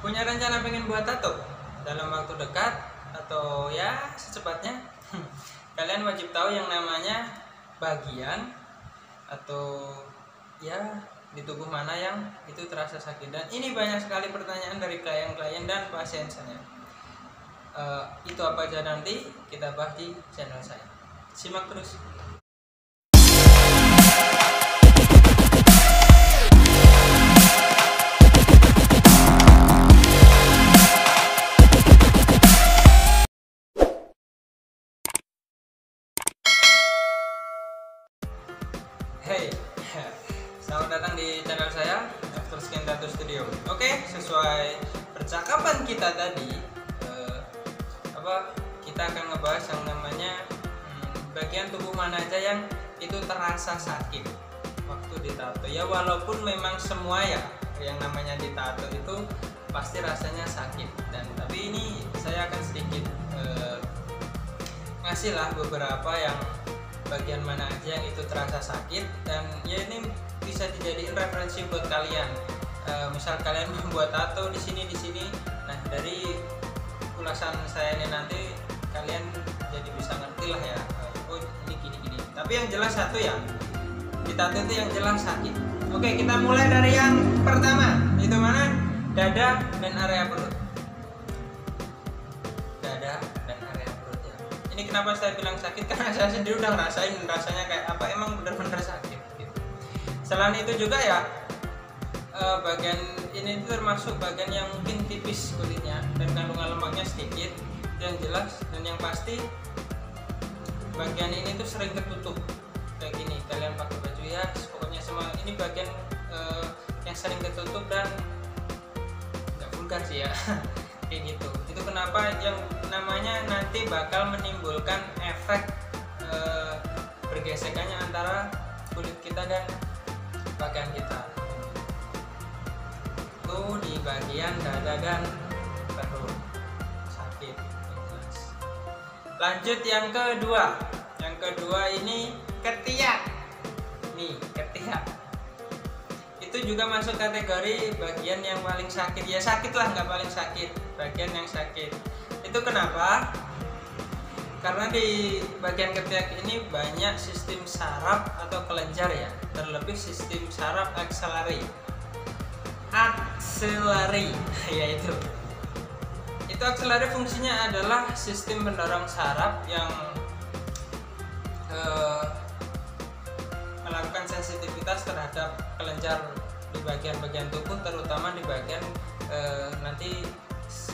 Punya rencana pengen buat tato dalam waktu dekat atau ya secepatnya? Kalian wajib tahu yang namanya bagian atau ya di tubuh mana yang itu terasa sakit. Dan ini banyak sekali pertanyaan dari klien-klien dan pasien saya. Itu apa aja nanti kita bahas di channel saya. Simak terus. Hey, selamat datang di channel saya, After Skin Tattoo Studio. Oke, sesuai percakapan kita tadi, kita akan ngebahas yang namanya bagian tubuh mana aja yang itu terasa sakit waktu ditato. Ya walaupun memang semua ya yang namanya ditato itu pasti rasanya sakit. Dan tapi ini saya akan sedikit ngasih lah beberapa yang bagian mana aja yang itu terasa sakit, dan ya ini bisa dijadiin referensi buat kalian. Misal kalian membuat tato di sini, nah dari ulasan saya ini nanti kalian jadi bisa ngerti lah ya. Oh ini gini. Tapi yang jelas satu ya, di tato itu yang jelas sakit. Oke, kita mulai dari yang pertama. Itu mana? Dada dan area perut. Dada dan area perut ya. Ini kenapa saya bilang sakit? Karena saya sendiri udah ngerasain rasanya kayak apa, emang bener-bener sakit gitu. Selain itu juga ya bagian ini termasuk bagian yang mungkin tipis kulitnya dan kandungan lemaknya sedikit, yang jelas. Dan yang pasti bagian ini tuh sering ketutup kayak gini. Kalian pakai baju ya pokoknya semua ini bagian yang sering ketutup dan nggak vulgar sih ya. Kayak gitu. Itu kenapa yang namanya nanti bakal menimbulkan efek bergesekannya antara kulit kita dan bagian kita. Itu di bagian dada dan perut sakit. Lanjut yang kedua. Yang kedua ini ketiak. Nih, ketiak. Itu juga masuk kategori bagian yang paling sakit. Ya sakit lah, nggak paling sakit, bagian yang sakit. Itu kenapa? Karena di bagian ketiak ini banyak sistem saraf atau kelenjar ya, terlebih sistem saraf akselari yaitu itu akselari fungsinya adalah sistem pendorong saraf yang melakukan sensitivitas terhadap kelenjar di bagian-bagian tubuh, terutama di bagian nanti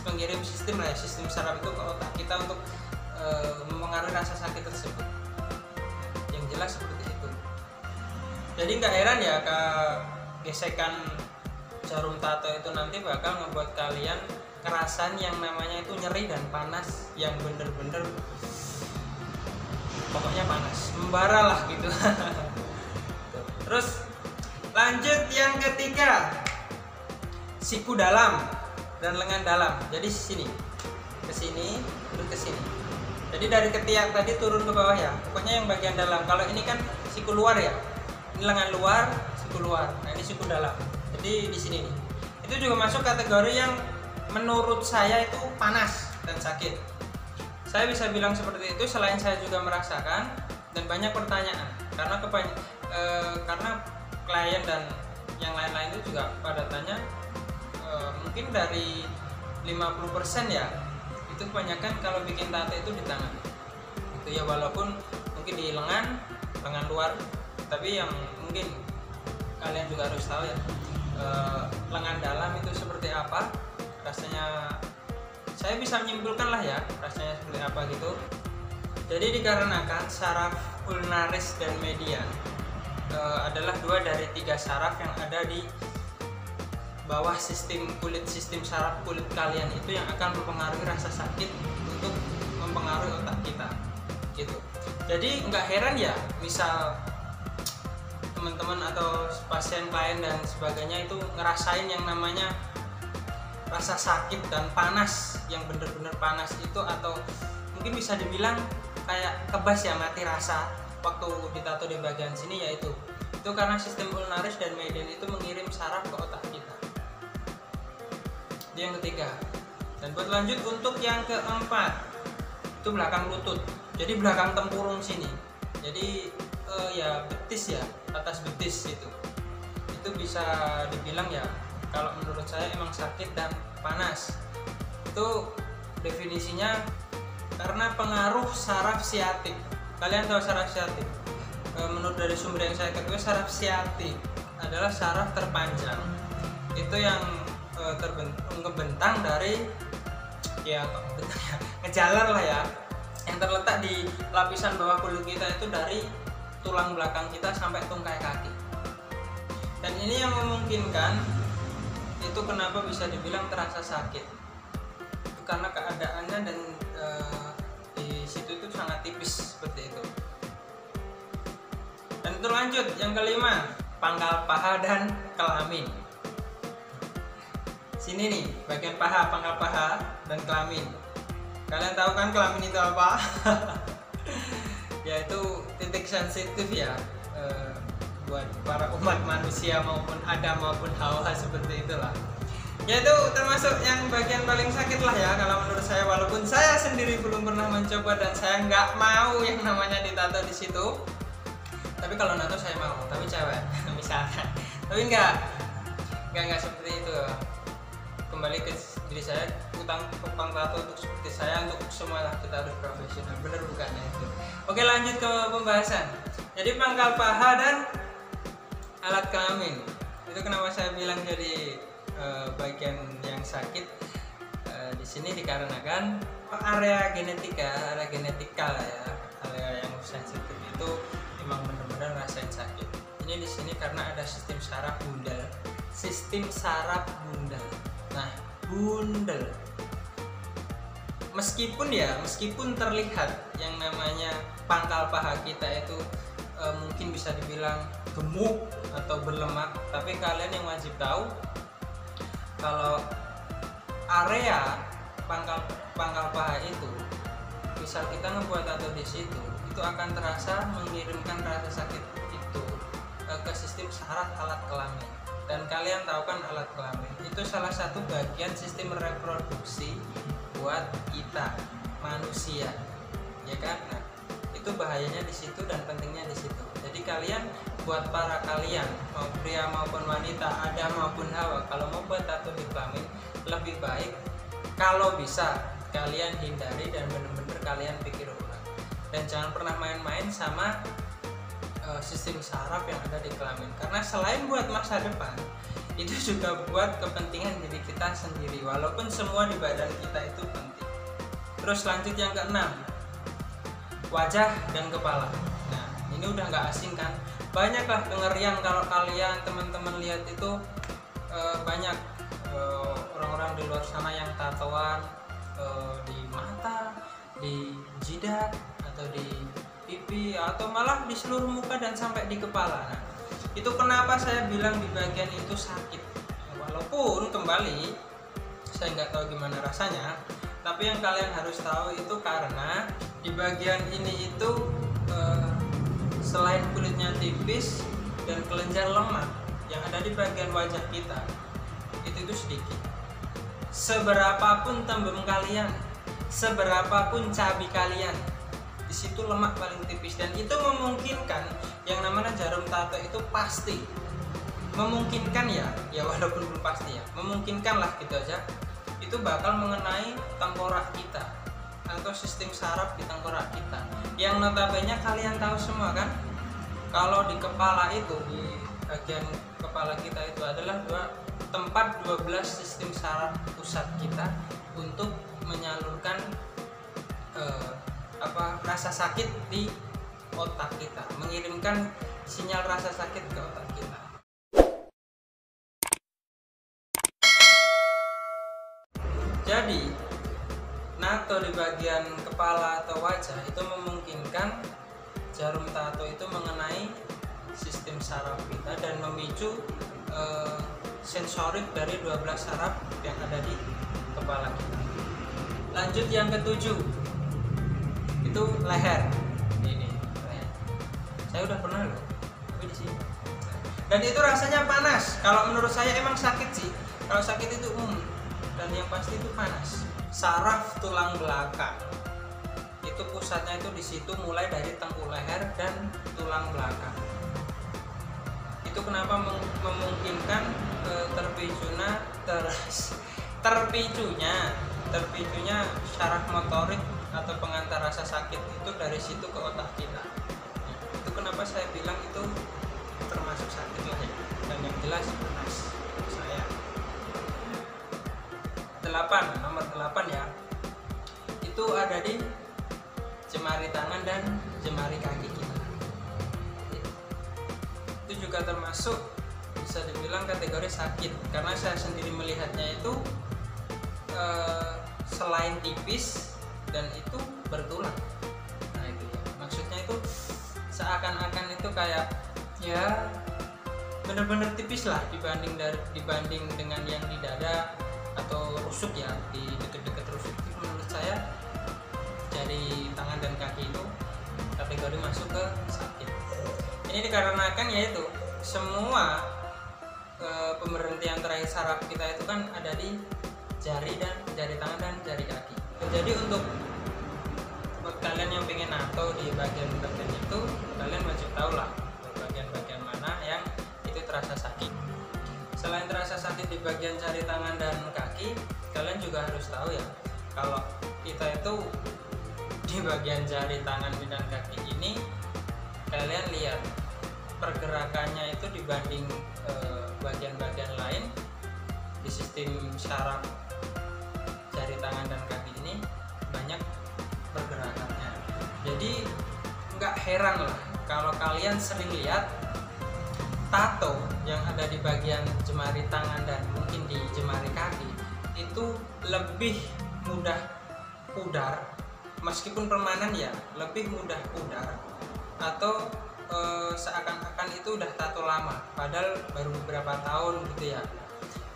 pengirim sistem lah, sistem saraf itu ke otak kita untuk mempengaruhi rasa sakit tersebut. Yang jelas seperti itu. Jadi nggak heran ya gesekan jarum tato itu nanti bakal ngebuat kalian kerasan yang namanya itu nyeri dan panas, yang bener-bener pokoknya panas, membara lah gitu. Terus lanjut yang ketiga, siku dalam dan lengan dalam. Jadi sini, ke sini, terus ke sini. Jadi dari ketiak tadi turun ke bawah ya. Pokoknya yang bagian dalam. Kalau ini kan siku luar ya. Ini lengan luar, siku luar. Nah ini siku dalam. Jadi di sini nih. Itu juga masuk kategori yang menurut saya itu panas dan sakit. Saya bisa bilang seperti itu selain saya juga merasakan dan banyak pertanyaan. Karena klien dan yang lain-lain itu juga pada tanya, mungkin dari 50% ya itu kebanyakan kalau bikin tato itu di tangan itu ya, walaupun mungkin di lengan luar, tapi yang mungkin kalian juga harus tahu ya, lengan dalam itu seperti apa rasanya. Saya bisa menyimpulkan lah ya rasanya seperti apa gitu. Jadi dikarenakan saraf ulnaris dan median adalah 2 dari 3 saraf yang ada di bawah sistem saraf kulit kalian itu yang akan mempengaruhi rasa sakit untuk mempengaruhi otak kita gitu. Jadi nggak heran ya misal teman-teman atau pasien klien dan sebagainya itu ngerasain yang namanya rasa sakit dan panas yang bener-bener panas itu, atau mungkin bisa dibilang kayak kebas ya, mati rasa waktu ditato di bagian sini, yaitu itu karena sistem ulnaris dan median itu mengirim saraf ke otak kita. Itu yang ketiga. Dan buat lanjut untuk yang keempat, itu belakang lutut. Jadi belakang tempurung sini. Jadi ya betis ya, atas betis itu bisa dibilang ya, kalau menurut saya emang sakit dan panas. Itu definisinya karena pengaruh saraf siatik. Kalian tahu saraf siatik? Menurut dari sumber yang saya ketahui, saraf siatik adalah saraf terpanjang. Itu yang ngebentang dari ngejalar lah ya, yang terletak di lapisan bawah kulit kita itu dari tulang belakang kita sampai tungkai kaki. Dan ini yang memungkinkan itu kenapa bisa dibilang terasa sakit, itu karena keadaannya dan di situ itu sangat tipis seperti itu. Dan itu lanjut yang kelima, pangkal paha dan kelamin. Sini nih bagian paha, pangkal paha dan kelamin. Kalian tahu kan kelamin itu apa? Yaitu titik sensitif ya, buat para umat manusia maupun Adam maupun Hawa, seperti itulah. Yaitu termasuk yang bagian paling sakit lah ya kalau menurut saya, walaupun saya sendiri belum pernah mencoba dan saya nggak mau yang namanya ditato di situ. Tapi kalau nato saya mau, tapi cewek misalkan. Tapi nggak seperti itu. Kembali ke diri saya, tukang tato untuk seperti saya, untuk semua lah kita harus profesional, bener bukannya itu. Oke, lanjut ke pembahasan. Jadi pangkal paha dan alat kelamin itu kenapa saya bilang jadi bagian yang sakit di sini, dikarenakan area genetikal ya, area yang sensitif itu memang benar-benar rasain sakit. Ini di sini karena ada sistem saraf bundal. Nah, bundel. Meskipun terlihat yang namanya pangkal paha kita itu mungkin bisa dibilang gemuk atau berlemak, tapi kalian yang wajib tahu kalau area pangkal paha itu, misal kita ngebuat tato di situ, itu akan terasa mengirimkan rasa sakit itu ke sistem saraf alat kelamin. Dan kalian tahu kan alat kelamin itu salah satu bagian sistem reproduksi buat kita manusia, ya kan? Nah, itu bahayanya di situ dan pentingnya di situ. Jadi kalian, buat para kalian mau pria maupun wanita, Adam maupun Hawa, kalau mau buat tato di kelamin, lebih baik kalau bisa kalian hindari dan benar-benar kalian pikir ulang. Dan jangan pernah main-main sama sistem saraf yang ada di kelamin, karena selain buat masa depan, itu juga buat kepentingan diri kita sendiri, walaupun semua di badan kita itu penting. Terus lanjut yang keenam, wajah dan kepala. Nah, ini udah nggak asing kan, banyaklah kengerian kalau kalian teman-teman lihat itu banyak orang-orang di luar sana yang tatoan di mata, di jidat, atau di pipi, atau malah di seluruh muka dan sampai di kepala. Nah, itu kenapa saya bilang di bagian itu sakit, walaupun kembali saya nggak tahu gimana rasanya, tapi yang kalian harus tahu itu karena di bagian ini itu selain kulitnya tipis dan kelenjar lemak yang ada di bagian wajah kita itu sedikit. Seberapapun tembem kalian, seberapapun cabi kalian, di situ lemak paling tipis, dan itu memungkinkan yang namanya jarum tato itu pasti memungkinkan ya walaupun belum pasti ya, memungkinkan lah gitu aja, itu bakal mengenai tengkorak kita atau sistem saraf di tengkorak kita, yang notabene kalian tahu semua kan, kalau di kepala itu, di bagian kepala kita itu adalah tempat 12 sistem saraf pusat kita untuk menyalurkan rasa sakit di otak kita, mengirimkan sinyal rasa sakit ke otak kita. Jadi nato di bagian kepala atau wajah itu memungkinkan jarum tato itu mengenai sistem saraf kita dan memicu sensorik dari 12 saraf yang ada di kepala kita. Lanjut yang ketujuh, itu leher. Ini leher. Saya udah pernah loh, tapi di sini. Dan itu rasanya panas. Kalau menurut saya emang sakit sih. Kalau sakit itu dan pasti itu panas. Saraf tulang belakang itu pusatnya itu di situ, mulai dari tengkuk leher dan tulang belakang. Itu kenapa memungkinkan terpicunya syaraf motorik atau pengantar rasa sakit itu dari situ ke otak kita. Itu kenapa saya bilang itu termasuk sakit lah ya, dan yang jelas panas saya. 8, nomor 8 ya, itu ada di jemari tangan dan jemari kaki kita. Itu juga termasuk bisa dibilang kategori sakit, karena saya sendiri melihatnya itu selain tipis dan itu bertulang. Nah itu ya, maksudnya itu seakan-akan itu kayak ya benar-benar tipis lah dibanding dengan yang di dada atau rusuk ya, di dekat-dekat rusuk. Itu menurut saya dari tangan dan kaki itu kategori masuk ke sakit. Ini dikarenakan yaitu semua pemberhentian terakhir saraf kita itu kan ada di jari tangan dan jari kaki. Jadi untuk buat kalian yang pengen nato di bagian-bagian itu, kalian wajib tahu lah bagian-bagian mana yang itu terasa sakit. Selain terasa sakit di bagian jari tangan dan kaki, kalian juga harus tahu ya, kalau kita itu di bagian jari tangan dan kaki ini, kalian lihat pergerakannya itu dibanding bagian-bagian lain di sistem syaraf jari tangan dan kaki ini banyak pergerakannya. Jadi nggak heran lah kalau kalian sering lihat tato yang ada di bagian jemari tangan dan mungkin di jemari kaki itu lebih mudah pudar, meskipun permanen ya, lebih mudah pudar, atau seakan-akan itu udah tato lama padahal baru beberapa tahun gitu ya.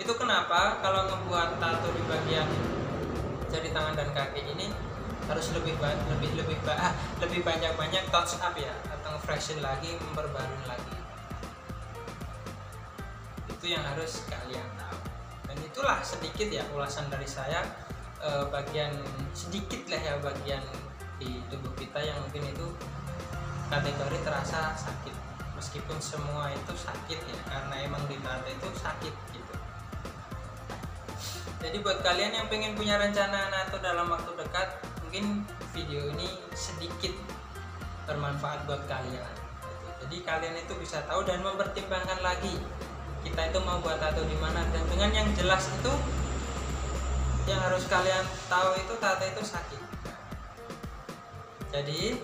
Itu kenapa kalau ngebuat tato di bagian jari tangan dan kaki ini harus lebih banyak touch up ya, atau freshen lagi, memperbarui lagi. Itu yang harus kalian tahu. Dan itulah sedikit ya ulasan dari saya, bagian sedikit lah ya bagian di tubuh kita yang mungkin itu kategori terasa sakit, meskipun semua itu sakit ya, karena emang di tato itu sakit gitu. Jadi buat kalian yang pengen punya rencana nato dalam waktu dekat, mungkin video ini sedikit bermanfaat buat kalian. Jadi kalian itu bisa tahu dan mempertimbangkan lagi kita itu mau buat tato di mana, dan dengan yang jelas itu yang harus kalian tahu itu tato itu sakit. Jadi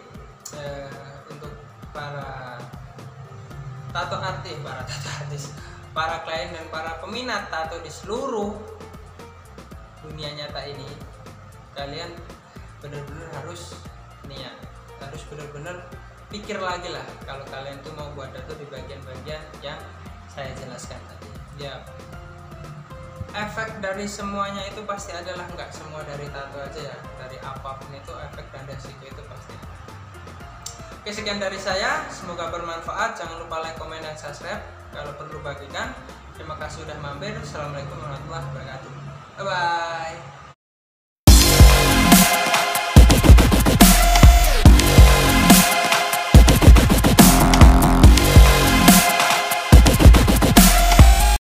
untuk para tato artis, para klien dan para peminat tato di seluruh dunia nyata ini, kalian benar-benar harus niat, harus benar-benar pikir lagi lah kalau kalian tuh mau buat tato di bagian-bagian yang saya jelaskan tadi. Ya, efek dari semuanya itu pasti adalah, nggak semua dari tato aja ya, dari apapun itu efek dan resiko itu pasti ada. Oke, sekian dari saya, semoga bermanfaat. Jangan lupa like, komen, dan subscribe. Kalau perlu bagikan. Terima kasih sudah mampir. Assalamualaikum warahmatullahi wabarakatuh. Bye bye.